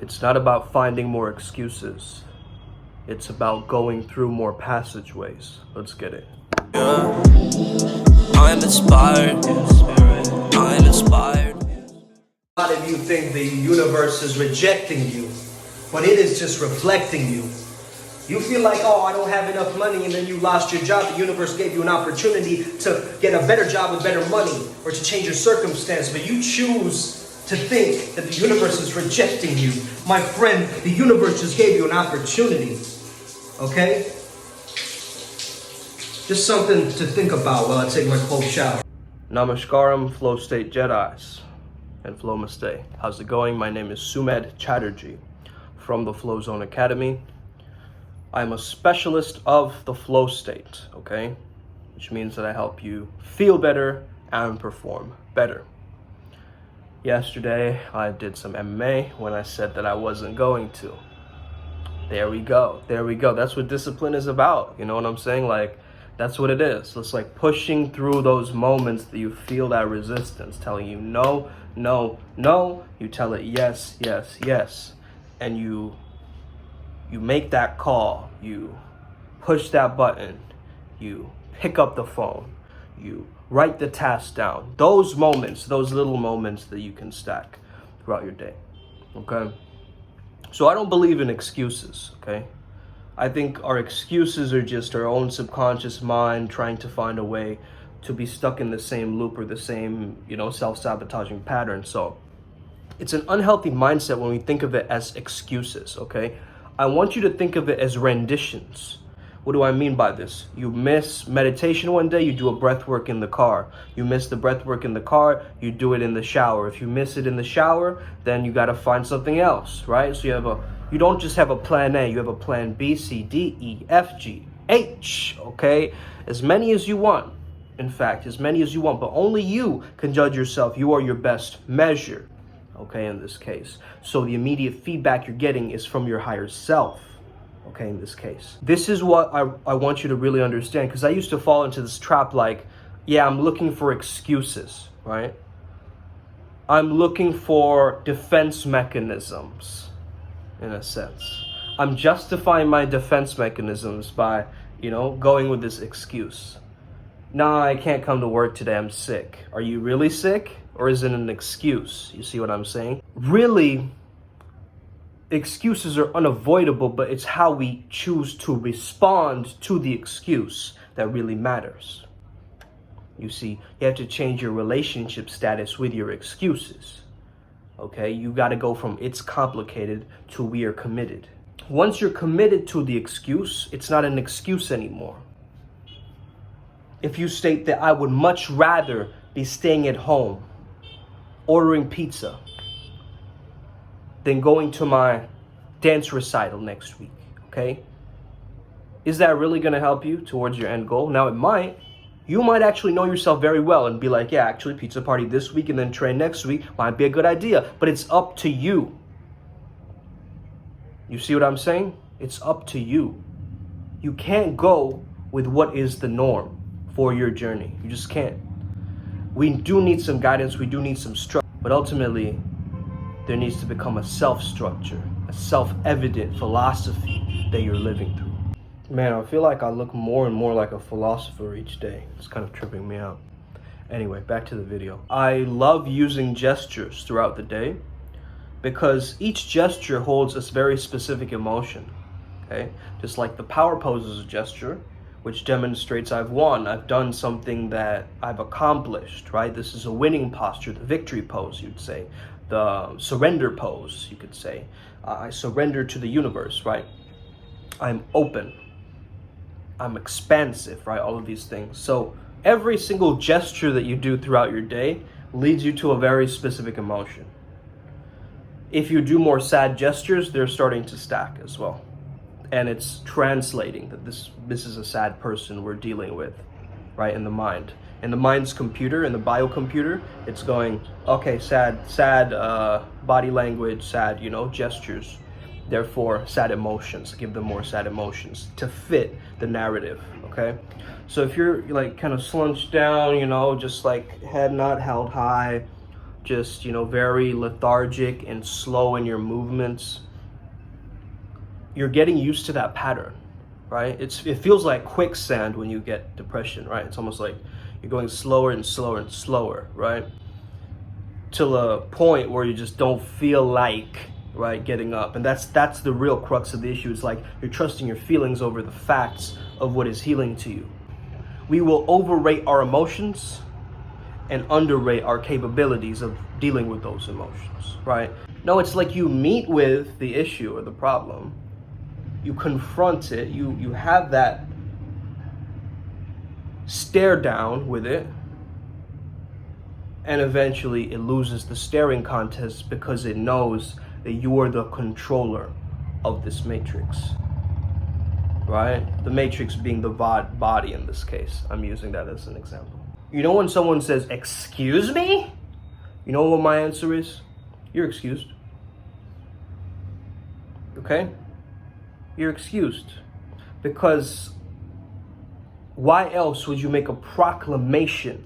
It's not about finding more excuses. It's about going through more passageways. Let's get it. Yeah. I'm inspired. I'm inspired. A lot of you think the universe is rejecting you, but it is just reflecting you. You feel like, oh, I don't have enough money, and then you lost your job. The universe gave you an opportunity to get a better job with better money or to change your circumstance, but you choose to think that the universe is rejecting you. My friend, the universe just gave you an opportunity, okay? Just something to think about while I take my cold shower. Namaskaram, Flow State Jedis, and Flow Mistake. How's it going? My name is Sumed Chatterjee from the Flow Zone Academy. I'm a specialist of the flow state, okay? Which means that I help you feel better and perform better. Yesterday, I did some MMA when I said that I wasn't going to. There we go. That's what discipline is about. You know what I'm saying? Like, that's what it is. It's like pushing through those moments that you feel that resistance, telling you no, no, no. You tell it yes, yes, yes. And you make that call. You push that button. You pick up the phone. You write the task down. Those moments, those little moments that you can stack throughout your day, okay? So I don't believe in excuses, okay? I think our excuses are just our own subconscious mind trying to find a way to be stuck in the same loop or the same, self-sabotaging pattern. So it's an unhealthy mindset when we think of it as excuses, okay? I want you to think of it as renditions. What do I mean by this? You miss meditation one day, you do a breath work in the car. You miss the breath work in the car, you do it in the shower. If you miss it in the shower, then you got to find something else, right? So you don't just have a plan A, you have a plan B, C, D, E, F, G, H, okay? As many as you want. In fact, as many as you want, but only you can judge yourself. You are your best measure, okay, in this case. So the immediate feedback you're getting is from your higher self. Okay, in this case. This is what I want you to really understand, because I used to fall into this trap like, yeah, I'm looking for excuses, right? I'm looking for defense mechanisms, in a sense. I'm justifying my defense mechanisms by, going with this excuse. Nah, I can't come to work today, I'm sick. Are you really sick? Or is it an excuse? You see what I'm saying? Really, excuses are unavoidable, but it's how we choose to respond to the excuse that really matters. You see, you have to change your relationship status with your excuses. Okay, you got to go from it's complicated to we are committed. Once you're committed to the excuse, it's not an excuse anymore. If you state that I would much rather be staying at home, ordering pizza, than going to my dance recital next week, okay? Is that really gonna help you towards your end goal? Now it might. You might actually know yourself very well and be like, yeah, actually pizza party this week and then train next week might be a good idea, but it's up to you. You see what I'm saying? It's up to you. You can't go with what is the norm for your journey. You just can't. We do need some guidance, we do need some structure, but ultimately, there needs to become a self-structure, a self-evident philosophy that you're living through. Man, I feel like I look more and more like a philosopher each day. It's kind of tripping me out. Anyway, back to the video. I love using gestures throughout the day because each gesture holds a very specific emotion, okay? Just like the power pose is a gesture, which demonstrates I've won, I've done something that I've accomplished, right? This is a winning posture, the victory pose, you'd say. The surrender pose, you could say. I surrender to the universe, right? I'm open. I'm expansive, right? All of these things. So every single gesture that you do throughout your day leads you to a very specific emotion. If you do more sad gestures, they're starting to stack as well. And it's translating that this is a sad person we're dealing with, right, in the mind. In the mind's computer, in the biocomputer, it's going, okay, sad body language, sad, gestures. Therefore, sad emotions, give them more sad emotions to fit the narrative, okay? So if you're like kind of slunched down, just like head not held high, just, very lethargic and slow in your movements, you're getting used to that pattern, right? It feels like quicksand when you get depression, right? It's almost like you're going slower and slower and slower, right? Till a point where you just don't feel like, right, getting up. And that's the real crux of the issue. It's like you're trusting your feelings over the facts of what is healing to you. We will overrate our emotions and underrate our capabilities of dealing with those emotions, right? No, it's like you meet with the issue or the problem, you confront it, you have that stare down with it, and eventually it loses the staring contest because it knows that you are the controller of this matrix, right? The matrix being the body in this case. I'm using that as an example. You know when someone says, "Excuse me?" You know what my answer is? You're excused. Okay? You're excused. Because why else would you make a proclamation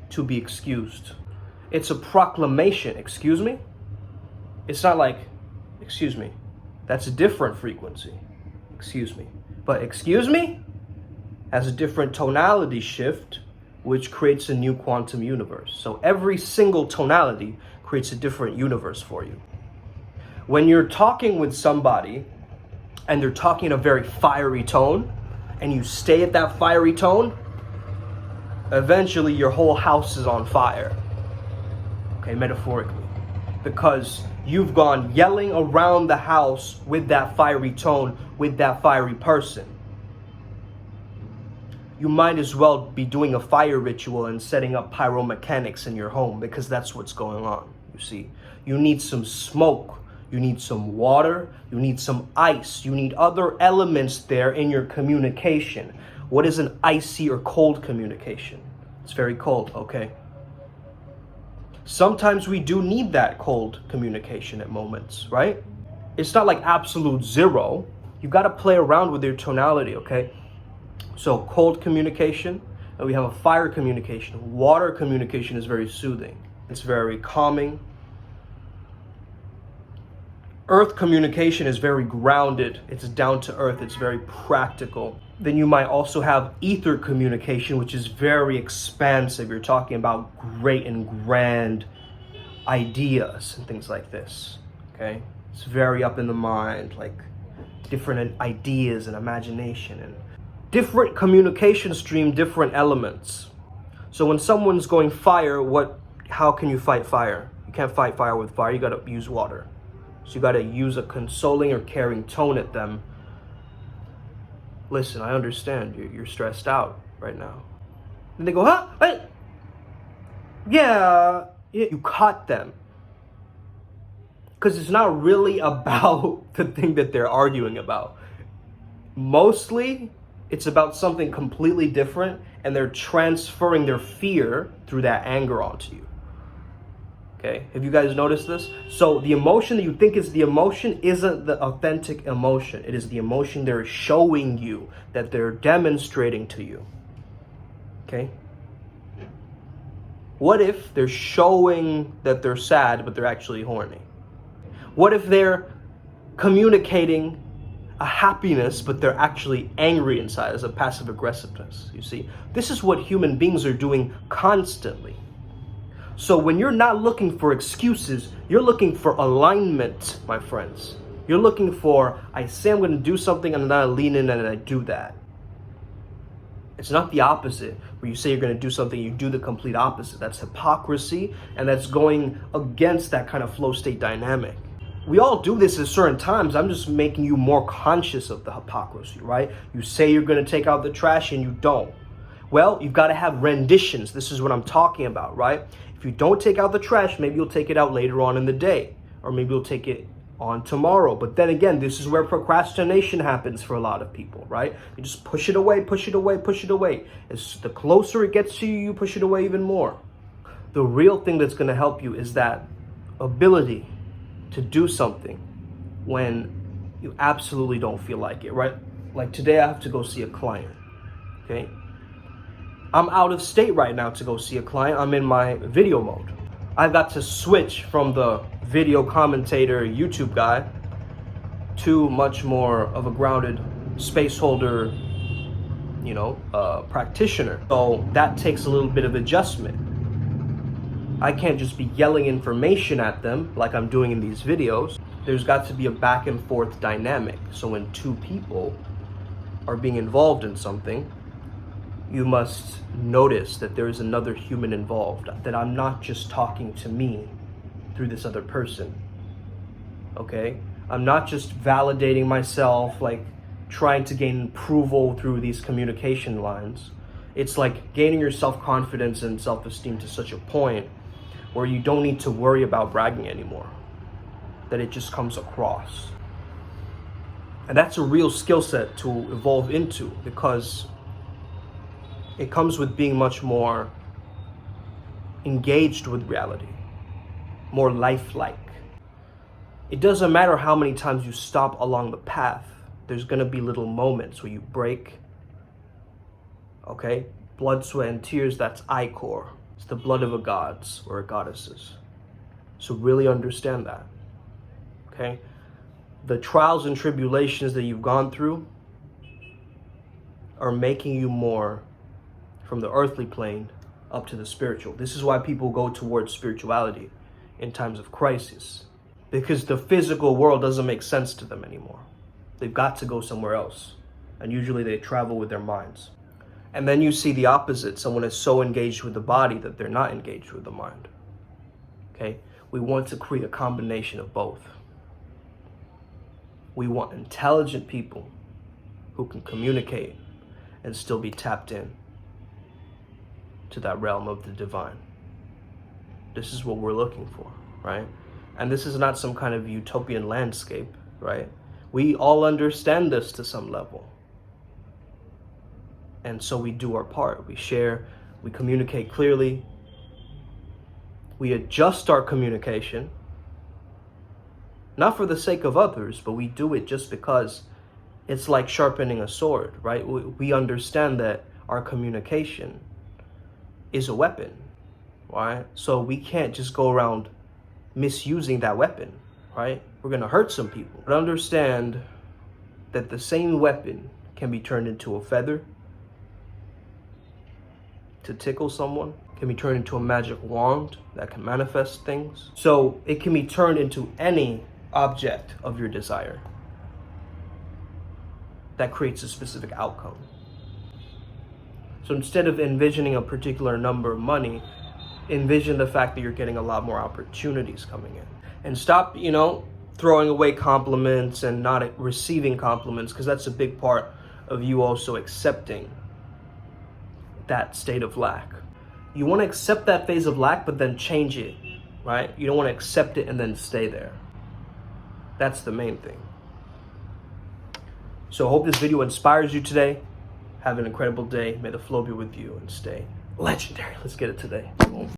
to be excused? It's a proclamation. Excuse me? It's not like, excuse me. That's a different frequency. Excuse me. But excuse me has a different tonality shift, which creates a new quantum universe. So every single tonality creates a different universe for you. When you're talking with somebody and they're talking in a very fiery tone, and you stay at that fiery tone, eventually your whole house is on fire. Okay, metaphorically. Because you've gone yelling around the house with that fiery tone, with that fiery person. You might as well be doing a fire ritual and setting up pyromechanics in your home, because that's what's going on, you see. You need some smoke, you need some water, you need some ice, you need other elements there in your communication. What is an icy or cold communication? It's very cold, okay? Sometimes we do need that cold communication at moments, right? It's not like absolute zero. You got to play around with your tonality, okay? So cold communication, and we have a fire communication. Water communication is very soothing. It's very calming. Earth communication is very grounded. It's down to earth. It's very practical. Then you might also have ether communication, which is very expansive. You're talking about great and grand ideas and things like this, okay? It's very up in the mind, like different ideas and imagination, and different communication stream, different elements. So when someone's going fire, how can you fight fire? You can't fight fire with fire. You got to use water. So you got to use a consoling or caring tone at them. Listen, I understand you're stressed out right now. And they go, huh? Hey. Yeah. You caught them. Because it's not really about the thing that they're arguing about. Mostly, it's about something completely different, and they're transferring their fear through that anger onto you. Okay, have you guys noticed this? So the emotion that you think is the emotion isn't the authentic emotion. It is the emotion they're showing you, that they're demonstrating to you. Okay? What if they're showing that they're sad, but they're actually horny? What if they're communicating a happiness, but they're actually angry inside, as a passive aggressiveness? You see, this is what human beings are doing constantly. So when you're not looking for excuses, you're looking for alignment, my friends. You're looking for, I say I'm going to do something, and then I lean in and I do that. It's not the opposite, where you say you're going to do something, you do the complete opposite. That's hypocrisy, and that's going against that kind of flow state dynamic. We all do this at certain times. I'm just making you more conscious of the hypocrisy, right? You say you're going to take out the trash and you don't. Well, you've got to have renditions. This is what I'm talking about, right? If you don't take out the trash, maybe you'll take it out later on in the day, or maybe you'll take it on tomorrow. But then again, this is where procrastination happens for a lot of people, right? You just push it away, push it away, push it away. As the closer it gets to you, you push it away even more. The real thing that's going to help you is that ability to do something when you absolutely don't feel like it, right? Like today I have to go see a client, okay? I'm out of state right now to go see a client. I'm in my video mode. I've got to switch from the video commentator YouTube guy to much more of a grounded space holder, practitioner. So that takes a little bit of adjustment. I can't just be yelling information at them like I'm doing in these videos. There's got to be a back and forth dynamic. So when two people are being involved in something, you must notice that there is another human involved, that I'm not just talking to me through this other person, okay? I'm not just validating myself, like trying to gain approval through these communication lines. It's like gaining your self-confidence and self-esteem to such a point where you don't need to worry about bragging anymore, that it just comes across. And that's a real skill set to evolve into, because it comes with being much more engaged with reality, more lifelike. It doesn't matter how many times you stop along the path, there's gonna be little moments where you break, okay? Blood, sweat, and tears, that's ichor. It's the blood of a gods or a goddesses. So really understand that, okay? The trials and tribulations that you've gone through are making you more from the earthly plane up to the spiritual. This is why people go towards spirituality in times of crisis, because the physical world doesn't make sense to them anymore. They've got to go somewhere else. And usually they travel with their minds. And then you see the opposite. Someone is so engaged with the body that they're not engaged with the mind. Okay? We want to create a combination of both. We want intelligent people who can communicate and still be tapped in to that realm of the divine. This is what we're looking for, right? And this is not some kind of utopian landscape, right? We all understand this to some level. And so we do our part. We share, we communicate clearly. We adjust our communication, not for the sake of others, but we do it just because it's like sharpening a sword, right? We understand that our communication is a weapon, right? So we can't just go around misusing that weapon, right? We're gonna hurt some people. But understand that the same weapon can be turned into a feather to tickle someone, can be turned into a magic wand that can manifest things. So it can be turned into any object of your desire that creates a specific outcome. So instead of envisioning a particular number of money, envision the fact that you're getting a lot more opportunities coming in. And stop, throwing away compliments and not receiving compliments, because that's a big part of you also accepting that state of lack. You want to accept that phase of lack, but then change it, right? You don't want to accept it and then stay there. That's the main thing. So I hope this video inspires you today. Have an incredible day. May the flow be with you and stay legendary. Let's get it today. Boom.